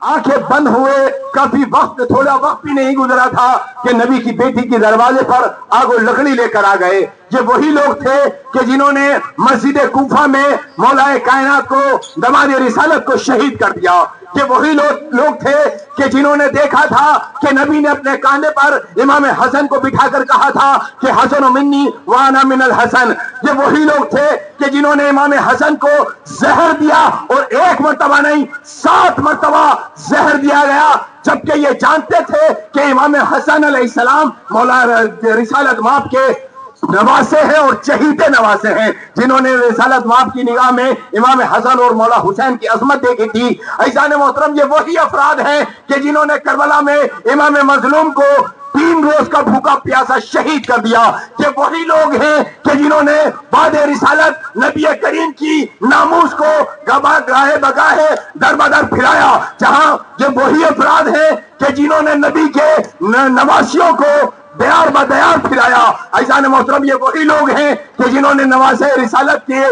आंखें बंद हुए, काफी वक्त, थोड़ा वक्त भी नहीं गुजरा था कि नबी की बेटी के दरवाजे पर आग और लकड़ी लेकर आ गए। ये वही लोग थे कि जिन्होंने मस्जिद कूफा में मौलाए कायनात को, दमाद रिसालत को शहीद कर दिया। ये वही लोग थे कि जिन्होंने देखा था कि नबी ने अपने कांधे पर इमाम हसन को बिठाकर कहा था कि हसन मिन्नी व अना मिनल हसन। ये वही लोग थे कि जिन्होंने इमाम हसन को जहर दिया, और एक मर्तबा नहीं 7 मर्तबा जहर दिया गया, जबकि ये जानते थे कि इमाम हसन अलैहिस्सलाम मौला रिसालत माप के नवासे हैं और चहीते नवासे हैं, जिन्होंने रिसालत माप की निगाह में इमाम हसन और मौला हुसैन की अजमत देखी थी। ऐसान मोहतरम, ये वही अफराद हैं कि जिन्होंने करबला में इमाम मजलूम को 3 रोज का भूखा प्यासा शहीद कर दिया। ये वही लोग हैं कि जिन्होंने बाद रिसालत नबी करीम की नामूस को गाहे बगाहे दर बदर फिराया। जहां ये वही अफराद हैं कि जिन्होंने नबी के नवासियों को दयार बदयार फिराया। ऐसान मोहतरम, ये वही लोग हैं कि जिन्होंने नवासे रिसालत के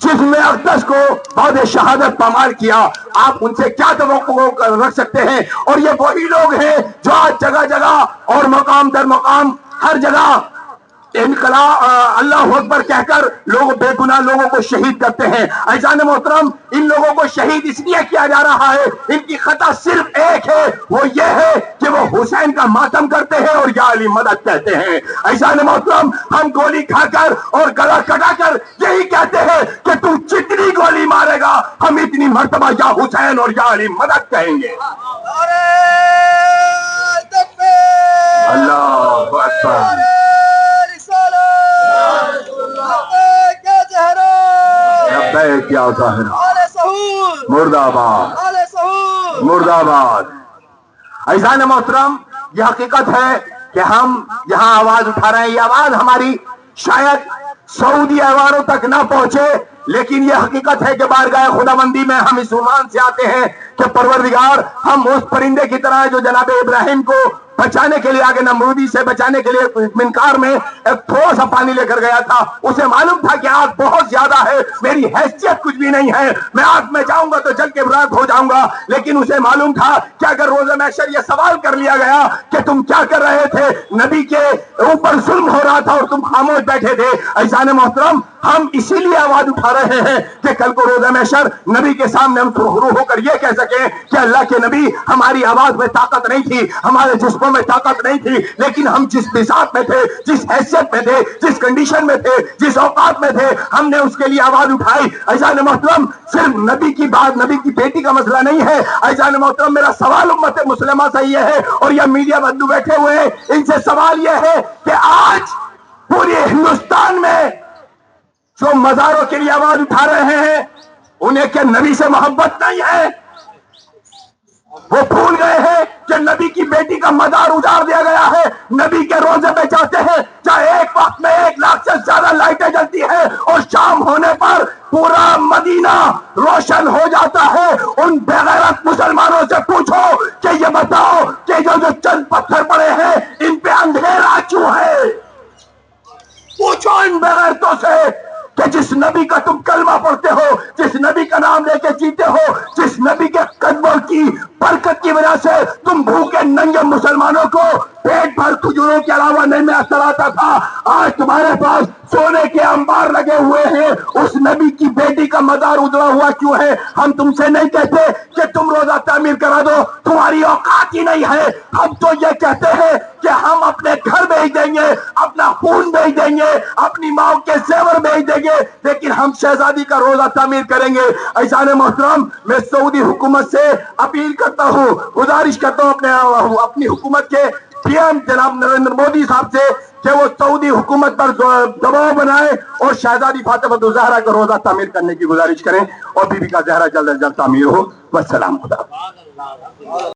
जिस्म अक़दस को बाद शहादत पामाल किया। आप उनसे क्या तवक्को रख सकते हैं? और ये वही लोग हैं जो आज जगह जगह और मकाम दर मकाम हर जगह इनकला अल्लाह अकबर कहकर लोग बेगुनाह लोगों को शहीद करते हैं। ऐसान मोहतरम, इन लोगों को शहीद इसलिए किया जा रहा है, इनकी खता सिर्फ एक है, वो ये है कि वो हुसैन का मातम करते हैं और या अली मदद कहते हैं। ऐसान मोहतरम, हम गोली खाकर और गला कटाकर यही कहते हैं कि तू जितनी गोली मारेगा हम इतनी मर्तबा या हुसैन और या अली मदद कहेंगे। अल्लाहु अकबर। क्या मुर्दाबाद मुर्दाबाद। ऐसान मोहतरम, यह हकीकत है कि हम जहां आवाज उठा रहे हैं, यह आवाज हमारी शायद सऊदी अहवारों तक ना पहुंचे, लेकिन यह हकीकत है कि बारगाह खुदाबंदी में हम इस उम्मान से आते हैं कि परवरदिगार, हम उस परिंदे की तरह जो जनाब इब्राहिम को बचाने के लिए, आगे नमरूदी से बचाने के लिए मिनकार में एक थोड़ा सा पानी लेकर गया था। उसे मालूम था कि आग बहुत ज्यादा है, मेरी हैसियत कुछ भी नहीं है, मैं आग में जाऊंगा तो जल के राख हो जाऊंगा। लेकिन उसे मालूम था कि अगर रोज़े महशर ये सवाल कर लिया गया कि तुम क्या कर रहे थे, नबी के ऊपर जुल्म हो रहा था और तुम खामोश बैठे थे। ऐसान मोहतरम, हम इसीलिए आवाज उठा रहे हैं कि कल को रोज़े महशर नबी के सामने हम सुरखरू होकर यह कह सके कि अल्लाह के नबी, हमारी आवाज में ताकत नहीं थी, हमारे जिस्मों में ताकत नहीं थी, लेकिन हम जिस बिसात में थे, जिस हैसियत में थे, जिस कंडीशन में थे, जिस औकात में थे, हमने उसके लिए आवाज उठाई। ऐसान मोहतरम, सिर्फ नबी की बात, नबी की बेटी का मसला नहीं है। ऐसान मोहतरम, मेरा सवाल उम्मत मुस्लिमा से यह है, और यह मीडिया बंधु बैठे हुए हैं, इनसे सवाल यह है कि आज पूरे हिंदुस्तान में जो मजारों के लिए आवाज उठा रहे हैं, उन्हें क्या नबी से मोहब्बत नहीं है? वो भूल गए हैं कि नबी की बेटी का मजार उजाड़ दिया गया है। नबी के रोजे में जाते हैं, जहाँ एक वक्त में 1 लाख से ज्यादा लाइटें जलती हैं, और शाम होने पर पूरा मदीना रोशन हो जाता है। उन बेगैरत मुसलमानों से पूछो कि ये बताओ कि जो चंद पत्थर पड़े हैं, इन पे अंधेरा क्यों है? पूछो इन बेगैरतों से कि जिस नबी का तुम कलमा पढ़ते हो, जिस नबी का नाम लेके जीते हो, जिस नबी के कदमों की बरकत की वजह से तुम भूखे नंगे मुसलमानों को पेट भर खजूरों के अलावा नहीं मैसर आता था, आज तुम्हारे पास सोने के अंबार लगे हुए हैं, उस नबी की बेटी का मजार उजड़ा हुआ क्यों है? हम तुमसे नहीं कहते कि तुम रोजा तामीर करा दो, तुम्हारी औकात ही नहीं है। हम तो ये कहते हैं कि हम अपने घर भेज देंगे, अपना खून भेज देंगे, अपनी माँ के जेवर भेज देंगे, लेकिन हम शहजादी का रोजा तामीर करेंगे। ऐसान मोहतरम, मैं सऊदी हुकूमत से अपील करता हूँ, गुजारिश करता हूँ अपनी हुकूमत के पीएम जनाब नरेंद्र मोदी साहब से कि वो सऊदी हुकूमत पर दबाव बनाए और शहजादी फातिमा ज़हरा का रोजा तामीर करने की गुजारिश करें, और बीबी का ज़हरा जल्द अज जल्द तामीर हो। वस्सलाम खुदा।